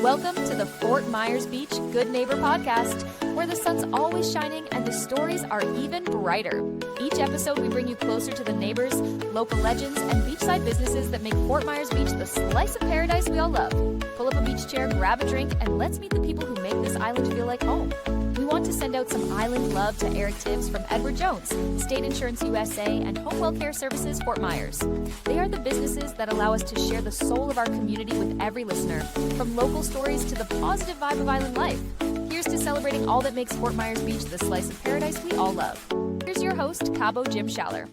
Welcome to the Fort Myers Beach Good Neighbor podcast, where the sun's always shining and the stories are even brighter. Each episode, we bring you closer to the neighbors, local legends, and beachside businesses that make Fort Myers Beach the slice of paradise we all love. Pull up a beach chair, grab a drink, and let's meet the people who make this island feel like home. We want to send out some island love to Eric Tibbs from Edward Jones, State Insurance USA, and Home Well Care Services Fort Myers. They are the businesses that allow us to share the soul of our community with every listener, from local stories to the positive vibe of island life. Here's to celebrating all that makes Fort Myers Beach the slice of paradise we all love. Here's your host, Cabo Jim Schaller.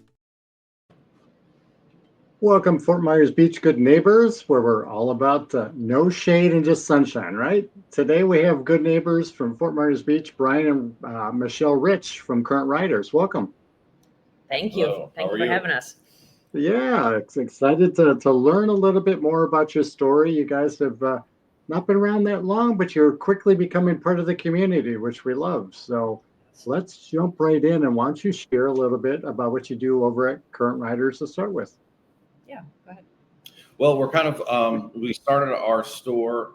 Welcome, Fort Myers Beach Good Neighbors, where we're all about no shade and just sunshine, right? Today we have good neighbors from Fort Myers Beach, Brian and Michelle Rich from Current Riders. Welcome. Thank you. Hello. Thank you for having us. Yeah, excited to learn a little bit more about your story. You guys have not been around that long, but you're quickly becoming part of the community, which we love. So let's jump right in, and why don't you share a little bit about what you do over at Current Riders to start with? Yeah, go ahead. Well, we're kind of, we started our store,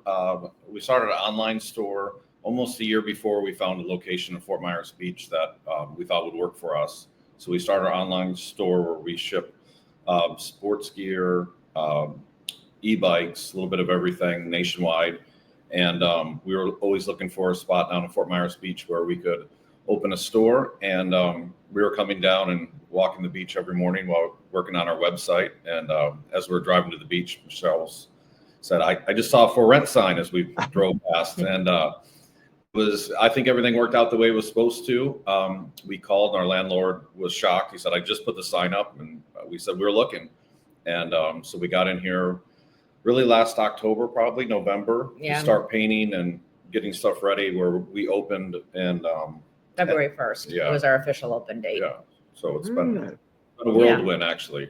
we started an online store almost a year before we found a location in Fort Myers Beach that we thought would work for us. So we started our online store where we ship sports gear, e-bikes, a little bit of everything nationwide. And we were always looking for a spot down in Fort Myers Beach where we could open a store. And we were coming down and walking the beach every morning while working on our website. And as we were driving to the beach, Michelle said, I just saw a for rent sign as we drove past. And I think everything worked out the way it was supposed to. We called and our landlord was shocked. He said, I just put the sign up. And we said, we were looking. And so we got in here really last October, probably November, to start painting and getting stuff ready, where we opened and February 1st. Yeah. It was our official open date. yeah. So it's been a whirlwind, actually.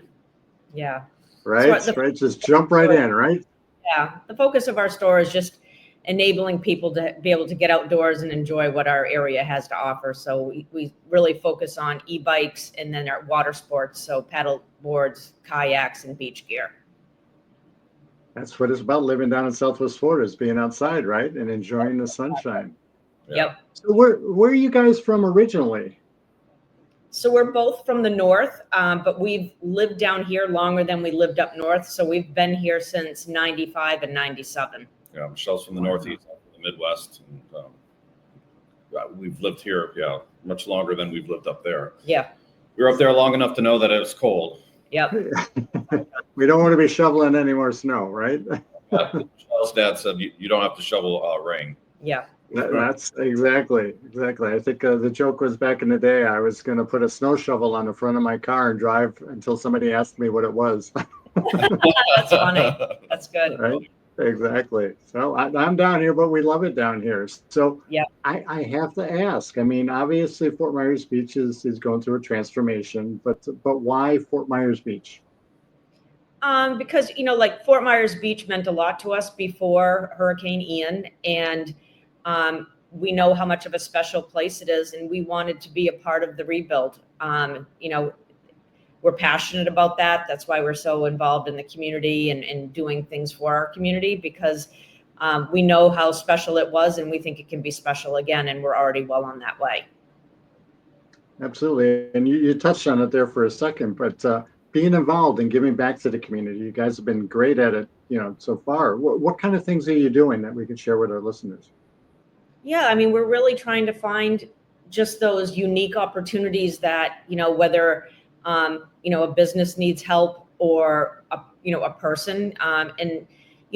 Yeah. Right, So right. Just jump right in, right? Yeah. The focus of our store is just enabling people to be able to get outdoors and enjoy what our area has to offer. So we really focus on e-bikes and then our water sports, so paddle boards, kayaks, and beach gear. That's what it's about, living down in Southwest Florida, is being outside, right? And enjoying the sunshine. Yeah. Yep. So where are you guys from originally? So we're both from the north, but we've lived down here longer than we lived up north. So we've been here since 95 and 97. Yeah, Michelle's from the Northeast, I'm from the Midwest. And we've lived here, much longer than we've lived up there. Yeah. We were up there long enough to know that it was cold. Yep. We don't want to be shoveling any more snow, right? Michelle's dad said, you don't have to shovel rain. Yeah. That's exactly. I think the joke was back in the day, I was going to put a snow shovel on the front of my car and drive until somebody asked me what it was. That's funny. That's good. Right? Exactly. So I'm down here, but we love it down here. So yeah, I have to ask, I mean, obviously Fort Myers Beach is going through a transformation, but why Fort Myers Beach? Because, like Fort Myers Beach meant a lot to us before Hurricane Ian, and we know how much of a special place it is, and we wanted to be a part of the rebuild. We're passionate about that. That's why we're so involved in the community and doing things for our community, because we know how special it was, and we think it can be special again, and we're already well on that way. Absolutely. And you touched on it there for a second, but being involved and giving back to the community, you guys have been great at it, so far. What kind of things are you doing that we can share with our listeners? Yeah, I mean, we're really trying to find just those unique opportunities that, whether, a business needs help or, a person. And,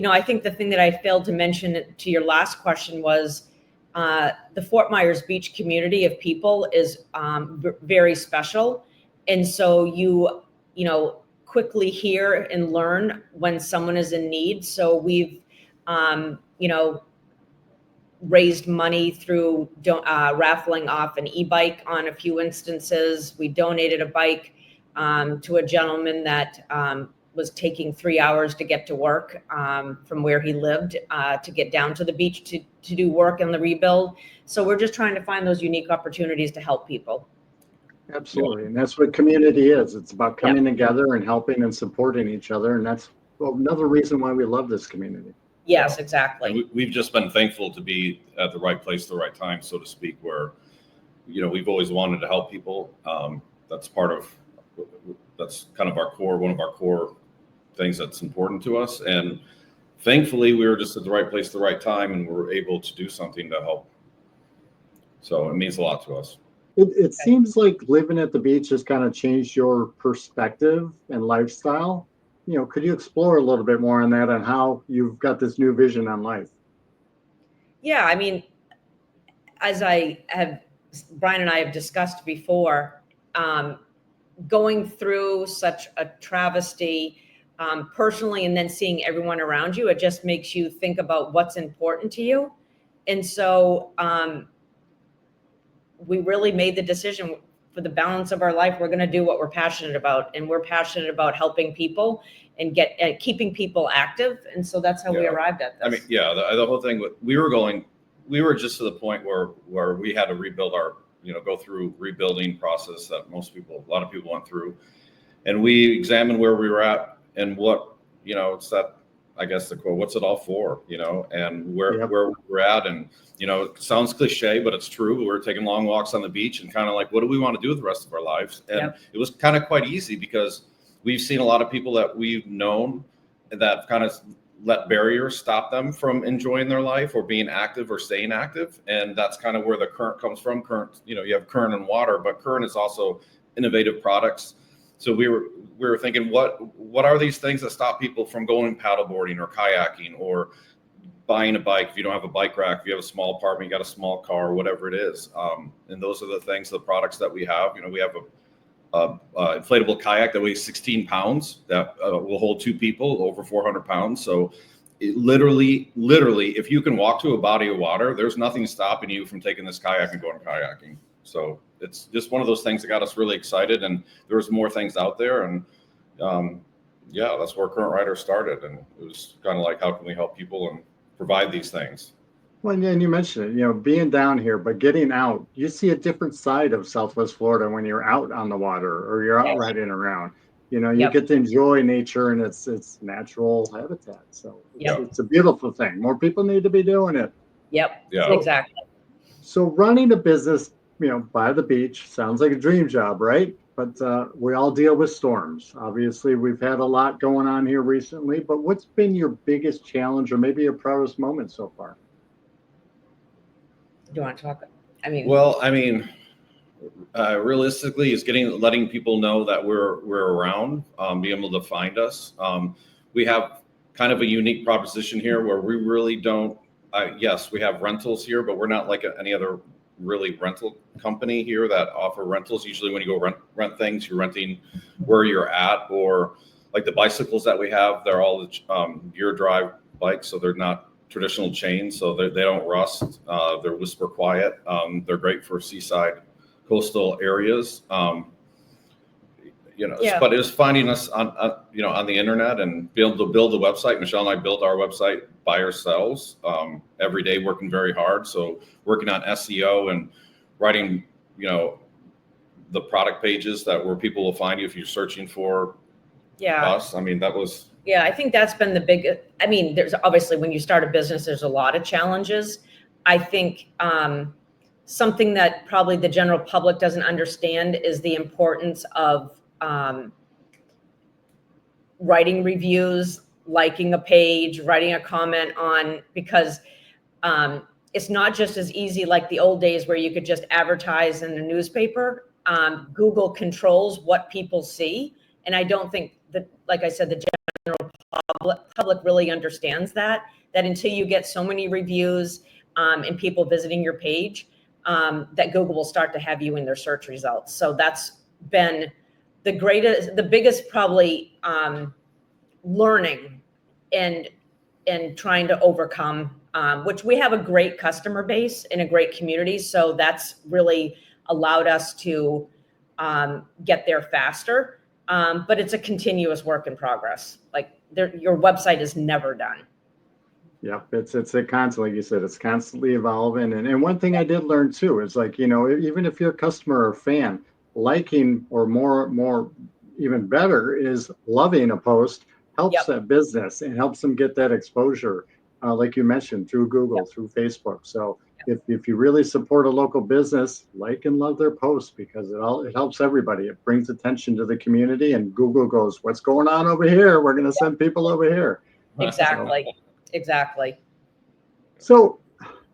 I think the thing that I failed to mention to your last question was the Fort Myers Beach community of people is very special. And so you quickly hear and learn when someone is in need. So we've, raised money through raffling off an e-bike on a few instances. We donated a bike to a gentleman that was taking 3 hours to get to work from where he lived to get down to the beach to do work in the rebuild. So we're just trying to find those unique opportunities to help people. Absolutely. And that's what community is. It's about coming together and helping and supporting each other. And that's another reason why we love this community. Yes, Yeah. exactly. And we've just been thankful to be at the right place, the right time, so to speak, where, we've always wanted to help people. That's kind of our core, one of our core things that's important to us. And thankfully, we were just at the right place at the right time, and we're able to do something to help. So it means a lot to us. It seems like living at the beach has kind of changed your perspective and lifestyle. Could you explore a little bit more on that and how you've got this new vision on life? Yeah, I mean, as Brian and I have discussed before, going through such a travesty personally, and then seeing everyone around you, it just makes you think about what's important to you. And so we really made the decision for the balance of our life, we're going to do what we're passionate about. And we're passionate about helping people and keeping people active. And so that's how we arrived at this. I mean, the whole thing, we were just to the point where we had to rebuild go through rebuilding process that a lot of people went through. And we examined where we were at and what, it's that, I guess the quote, what's it all for, and where we're at. And, it sounds cliche, but it's true. We're taking long walks on the beach and kind of like, what do we want to do with the rest of our lives? And it was kind of quite easy because we've seen a lot of people that we've known that kind of let barriers stop them from enjoying their life or being active or staying active. And that's kind of where the current comes from. Current, you have current and water, but current is also innovative products. So we were thinking, what are these things that stop people from going paddleboarding or kayaking or buying a bike? If you don't have a bike rack, if you have a small apartment, you got a small car, whatever it is. And those are the things, the products that we have. We have a inflatable kayak that weighs 16 pounds that will hold 2 people, over 400 pounds. So it literally, if you can walk to a body of water, there's nothing stopping you from taking this kayak and going kayaking. So it's just one of those things that got us really excited, and there was more things out there. And that's where Current Rider started. And it was kind of like, how can we help people and provide these things? Well, and you mentioned it, being down here, but getting out, you see a different side of Southwest Florida when you're out on the water or you're out riding around. You get to enjoy nature and its natural habitat. So it's a beautiful thing. More people need to be doing it. Yep. Yeah. Exactly. So running a business, by the beach sounds like a dream job, right? But we all deal with storms. Obviously, we've had a lot going on here recently, but what's been your biggest challenge or maybe your proudest moment so far? Do you want to talk? Realistically, is letting people know that we're around, be able to find us. We have kind of a unique proposition here where we really don't. Yes, we have rentals here, but we're not like any other really rental company here that offer rentals. Usually, when you go rent things, you're renting where you're at, or like the bicycles that we have. They're all gear drive bikes, so they're not traditional chains, so they don't rust. They're whisper quiet. They're great for seaside, coastal areas. But it was finding us on the internet and be able to build a website. Michelle and I built our website by ourselves every day, working very hard. So working on SEO and writing, the product pages where people will find you if you're searching for us. I mean, that was. Yeah, I think that's been the biggest. I mean, there's obviously when you start a business, there's a lot of challenges. I think something that probably the general public doesn't understand is the importance of writing reviews, liking a page, writing a comment because it's not just as easy like the old days where you could just advertise in the newspaper. Google controls what people see. And I don't think that, like I said, the general public really understands that until you get so many reviews and people visiting your page, that Google will start to have you in their search results. So that's been the biggest probably learning and trying to overcome, which we have a great customer base and a great community. So that's really allowed us to get there faster. But it's a continuous work in progress. Like your website is never done. Yep, it's a constant, like you said, it's constantly evolving. And one thing I did learn too is like, even if you're a customer or fan, liking or more even better is loving a post helps that business and helps them get that exposure. like you mentioned, through Google, through Facebook. So if you really support a local business, like and love their posts, because it helps everybody. It brings attention to the community, and Google goes, what's going on over here? We're going to send people over here. Exactly. Exactly. So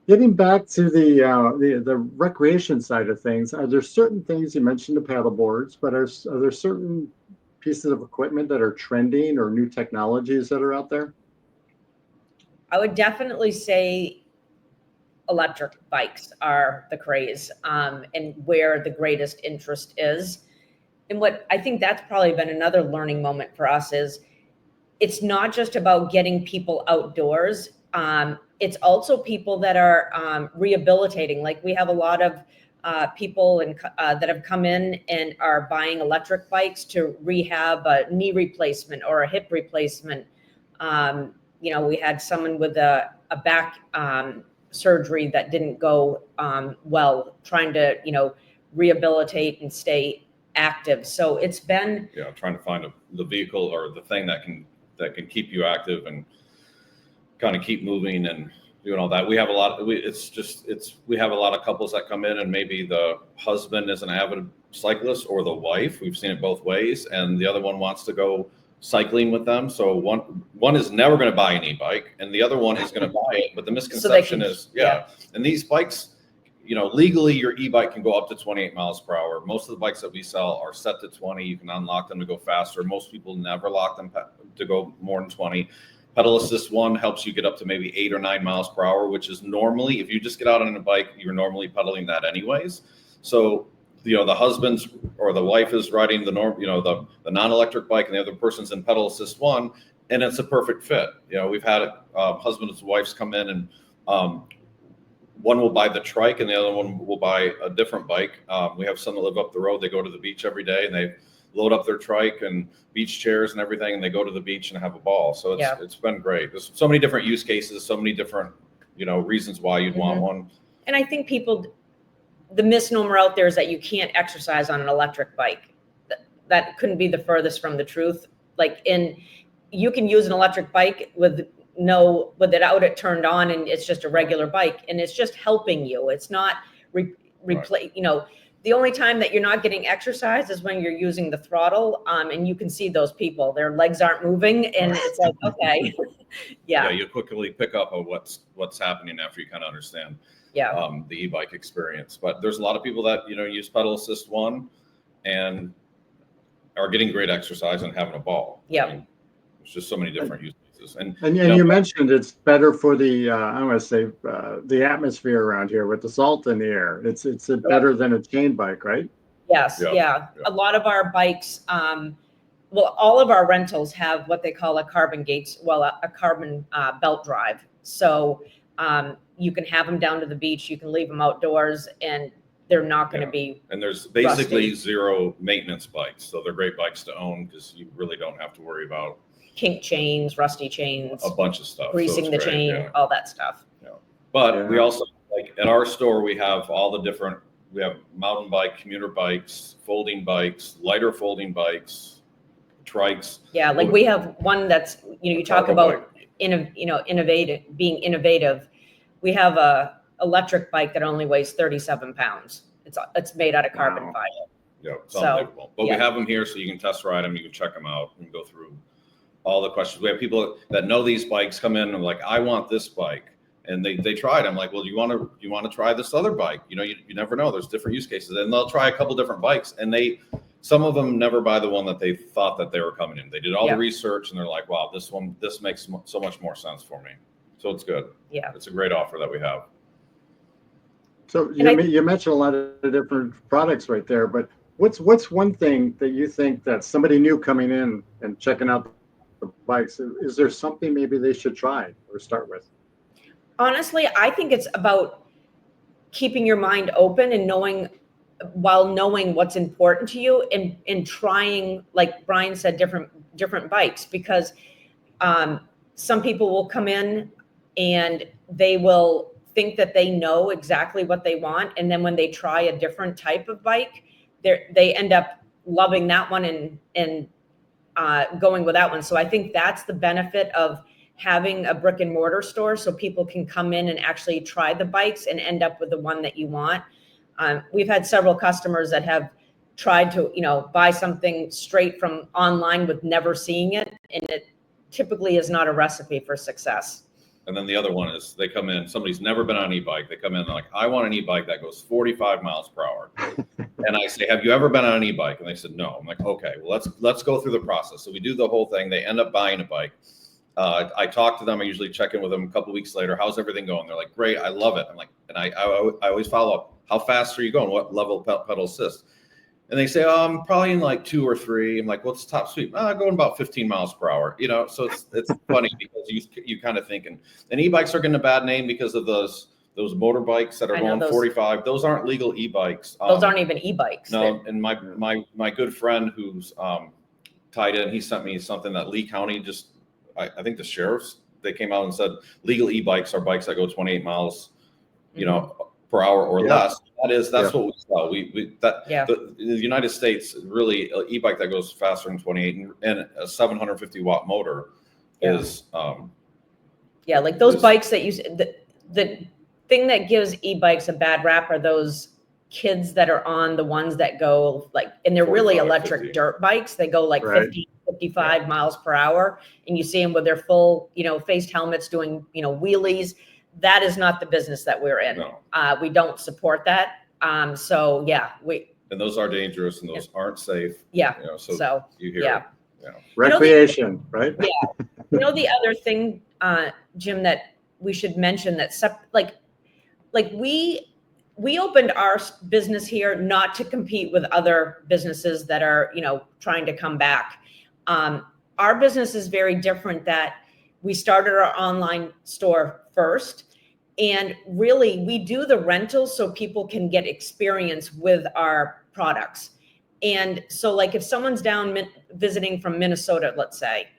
getting back to the recreation side of things, are there certain things, you mentioned the paddle boards, but are there certain pieces of equipment that are trending or new technologies that are out there? I would definitely say electric bikes are the craze, and where the greatest interest is. And what I think that's probably been another learning moment for us is it's not just about getting people outdoors. It's also people that are rehabilitating. Like we have a lot of people that have come in and are buying electric bikes to rehab a knee replacement or a hip replacement. We had someone with a back surgery that didn't go well, trying to, rehabilitate and stay active. So it's been trying to find the vehicle or the thing that can keep you active and kind of keep moving and doing all that. We have a lot. We have a lot of couples that come in, and maybe the husband is an avid cyclist or the wife. We've seen it both ways, and the other one wants to go cycling with them. So one is never going to buy an e-bike, and the other one is going to buy it. But the misconception is, and these bikes, legally your e-bike can go up to 28 miles per hour. Most of the bikes that we sell are set to 20. You can unlock them to go faster. Most people never lock them to go more than 20. Pedal Assist 1 helps you get up to maybe 8 or 9 miles per hour, which is normally, if you just get out on a bike, you're normally pedaling that anyways. So, the husband's or the wife is riding the non-electric bike, and the other person's in Pedal Assist 1, and it's a perfect fit. We've had husbands and wives come in, and one will buy the trike and the other one will buy a different bike. We have some that live up the road. They go to the beach every day, and they load up their trike and beach chairs and everything, and they go to the beach and have a ball. So it's been great. There's so many different use cases, so many different, reasons why you'd want one. And I think the misnomer out there is that you can't exercise on an electric bike. That couldn't be the furthest from the truth. You can use an electric bike with it turned on, and it's just a regular bike, and it's just helping you. It's not replace. The only time that you're not getting exercise is when you're using the throttle, and you can see those people, their legs aren't moving, and it's like, okay. You quickly pick up on what's happening after you kind of understand the e-bike experience. But there's a lot of people that use Pedal Assist 1 and are getting great exercise and having a ball. There's just so many different use cases. And you mentioned it's better for the I'm going to say the atmosphere around here with the salt in the air. It's better than a chain bike, right? Yes. Yeah. A lot of our bikes, all of our rentals have what they call a carbon belt drive. So you can have them down to the beach, you can leave them outdoors, and they're not going to be. And there's basically rusty. Zero maintenance bikes. So they're great bikes to own because you really don't have to worry about kink chains, rusty chains, a bunch of stuff, greasing the chain, all that stuff. But we also, at our store, we have we have mountain bike, commuter bikes, folding bikes, lighter folding bikes, trikes. Yeah, we have one that's, you talk about being innovative. We have a electric bike that only weighs 37 pounds. It's made out of carbon fiber. Yeah, it's unbelievable. But we have them here so you can test ride them, you can check them out and go through all the questions. We have people that know these bikes come in and are like, I want this bike. And they tried. I'm like, well, you want to try this other bike? You never know. There's different use cases. And they'll try a couple different bikes. And some of them never buy the one that they thought that they were coming in. They did all the research and they're like, wow, this makes so much more sense for me. So it's good. Yeah. It's a great offer that we have. So you mentioned a lot of different products right there, but what's one thing that you think that somebody new coming in and checking out the bikes, is there something maybe they should try or start with? Honestly, I think it's about keeping your mind open and knowing what's important to you and trying, like Brian said, different bikes, because some people will come in and they will think that they know exactly what they want, and then when they try a different type of bike, they end up loving that one and going with that one. So I think that's the benefit of having a brick and mortar store so people can come in and actually try the bikes and end up with the one that you want. We've had several customers that have tried to, buy something straight from online with never seeing it, and it typically is not a recipe for success. And then the other one is they come in, somebody's never been on an e-bike. They come in, they're like, I want an e-bike that goes 45 miles per hour. And I say, have you ever been on an e-bike? And they said, no. I'm like, okay, well, let's go through the process. So we do the whole thing. They end up buying a bike. I talk to them. I usually check in with them a couple of weeks later. How's everything going? They're like, great. I love it. I'm like, and I always follow up. How fast are you going? What level pedal assist? And they say, oh, I'm probably in like 2 or 3. I'm like, what's the top speed? Going about 15 miles per hour. So it's funny because you kind of think, and e-bikes are getting a bad name because of those motorbikes that are going 45. Those aren't legal e-bikes. Those aren't even e-bikes. No, and my good friend who's tied in, he sent me something that Lee County just, I think the sheriffs, they came out and said legal e-bikes are bikes that go 28 miles, per hour or less. That's what we sell. The United States really e-bike that goes faster than 28 and a 750 watt motor is like those bikes that the thing that gives e-bikes a bad rap are those kids that are on the ones that go and they're really electric 50. dirt bikes. They go 50, 55 miles per hour, and you see them with their full, faced helmets doing, wheelies. That is not the business that we're in. No. We don't support that. And those are dangerous and those aren't safe. Yeah. So you hear recreation, right? Yeah. The other thing, Jim, that we should mention that we opened our business here not to compete with other businesses that are, trying to come back. Our business is very different, that we started our online store first. And really, we do the rentals so people can get experience with our products. And so if someone's down visiting from Minnesota, let's say,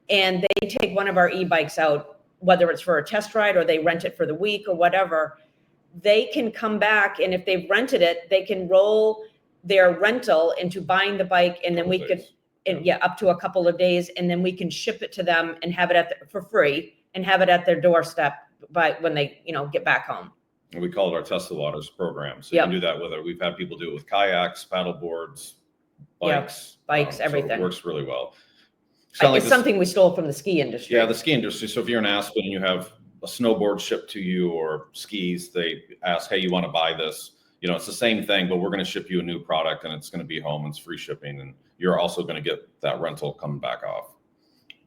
and they take one of our e-bikes out, whether it's for a test ride or they rent it for the week or whatever, they can come back, and if they've rented it, they can roll their rental into buying the bike, and then we could, up to a couple of days, and then we can ship it to them and have it for free and have it at their doorstep when they, get back home. And we call it our Test the Waters program. So you can do that with it. We've had people do it with kayaks, paddle boards, bikes, everything. So it works really well. It's something we stole from the ski industry. Yeah, the ski industry. So if you're in Aspen and you have a snowboard shipped to you or skis, they ask, hey, you want to buy this? It's the same thing, but we're going to ship you a new product and it's going to be home. It's free shipping. And you're also going to get that rental coming back off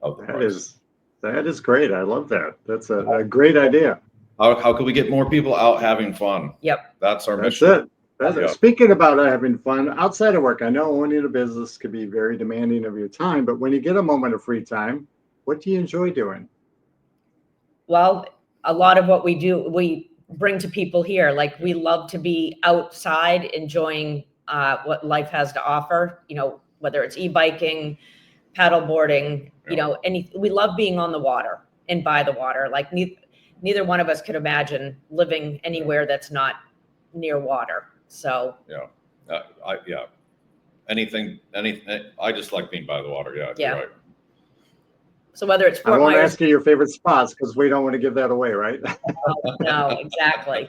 of the price. That is great. I love that. That's a great idea. How can we get more people out having fun? Yep. That's our mission. That's it. Speaking about having fun outside of work, I know owning a business could be very demanding of your time, but when you get a moment of free time, what do you enjoy doing? Well, a lot of what we do, we bring to people here. We love to be outside enjoying what life has to offer, whether it's e-biking, paddle boarding, we love being on the water and by the water. Neither one of us could imagine living anywhere that's not near water. So anything. I just like being by the water. Yeah. Yeah. Right. So whether it's I won't ask you your favorite spots because we don't want to give that away, right? No, exactly.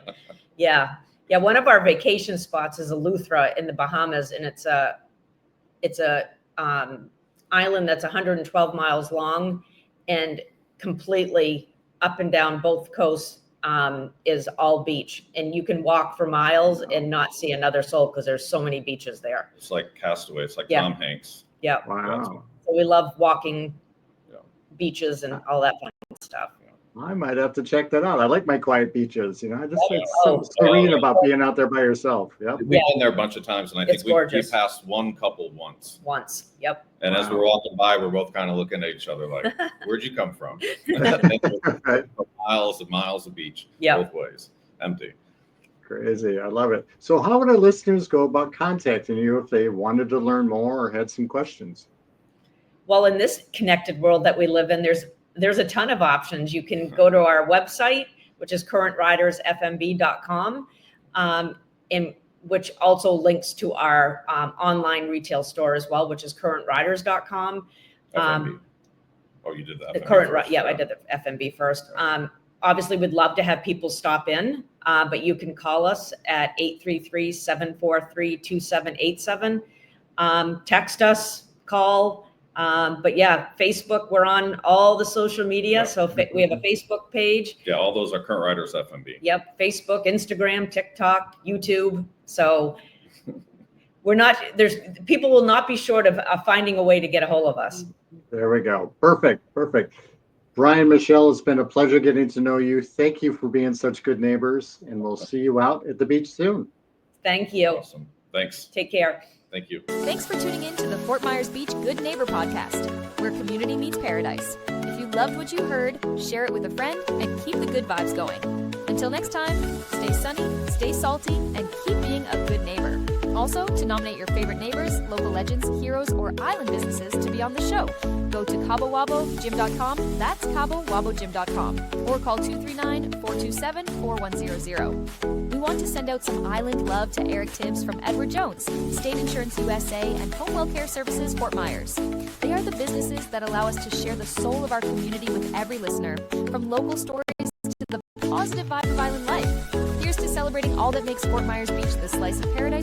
Yeah. One of our vacation spots is Eleuthera in the Bahamas, and it's a island that's 112 miles long and completely up and down both coasts is all beach, and you can walk for miles and not see another soul because there's so many beaches there. It's like Castaway. It's like Tom Hanks. Yeah. Wow. So we love walking beaches and all that fun stuff. I might have to check that out. I like my quiet beaches. I just it's so serene about being out there by yourself. Yep. We've been there a bunch of times, and I think we passed one couple once. Yep. And as we're walking by, we're both kind of looking at each other like, "Where'd you come from?" Miles and miles of beach, both ways, empty. Crazy. I love it. So how would our listeners go about contacting you if they wanted to learn more or had some questions? Well, in this connected world that we live in, there's a ton of options. You can go to our website, which is currentridersfmb.com, and which also links to our online retail store as well, which is currentriders.com. Oh, you did that. The current, yeah, I did the FMB first. Obviously, we'd love to have people stop in, but you can call us at 833-743-2787. Text us, call. But yeah, Facebook, we're on all the social media. Yep. So we have a Facebook page. Yeah, all those are Current Riders FMB. Yep, Facebook, Instagram, TikTok, YouTube. So people will not be short of finding a way to get a hold of us. There we go. Perfect. Brian, Michelle, it's been a pleasure getting to know you. Thank you for being such good neighbors, and we'll see you out at the beach soon. Thank you. Awesome. Thanks. Take care. Thank you. Thanks for tuning in to the Fort Myers Beach Good Neighbor podcast, where community meets paradise. If you loved what you heard, share it with a friend and keep the good vibes going. Until next time, stay sunny, stay salty, and keep being a good neighbor. Also, to nominate your favorite neighbors, local legends, heroes, or island businesses to be on the show, go to CaboWaboGym.com, that's CaboWaboGym.com, or call 239-427-4100. We want to send out some island love to Eric Tibbs from Edward Jones, State Insurance USA, and Home Wellcare Services Fort Myers. They are the businesses that allow us to share the soul of our community with every listener, from local stories to the positive vibe of island life. Here's to celebrating all that makes Fort Myers Beach the slice of paradise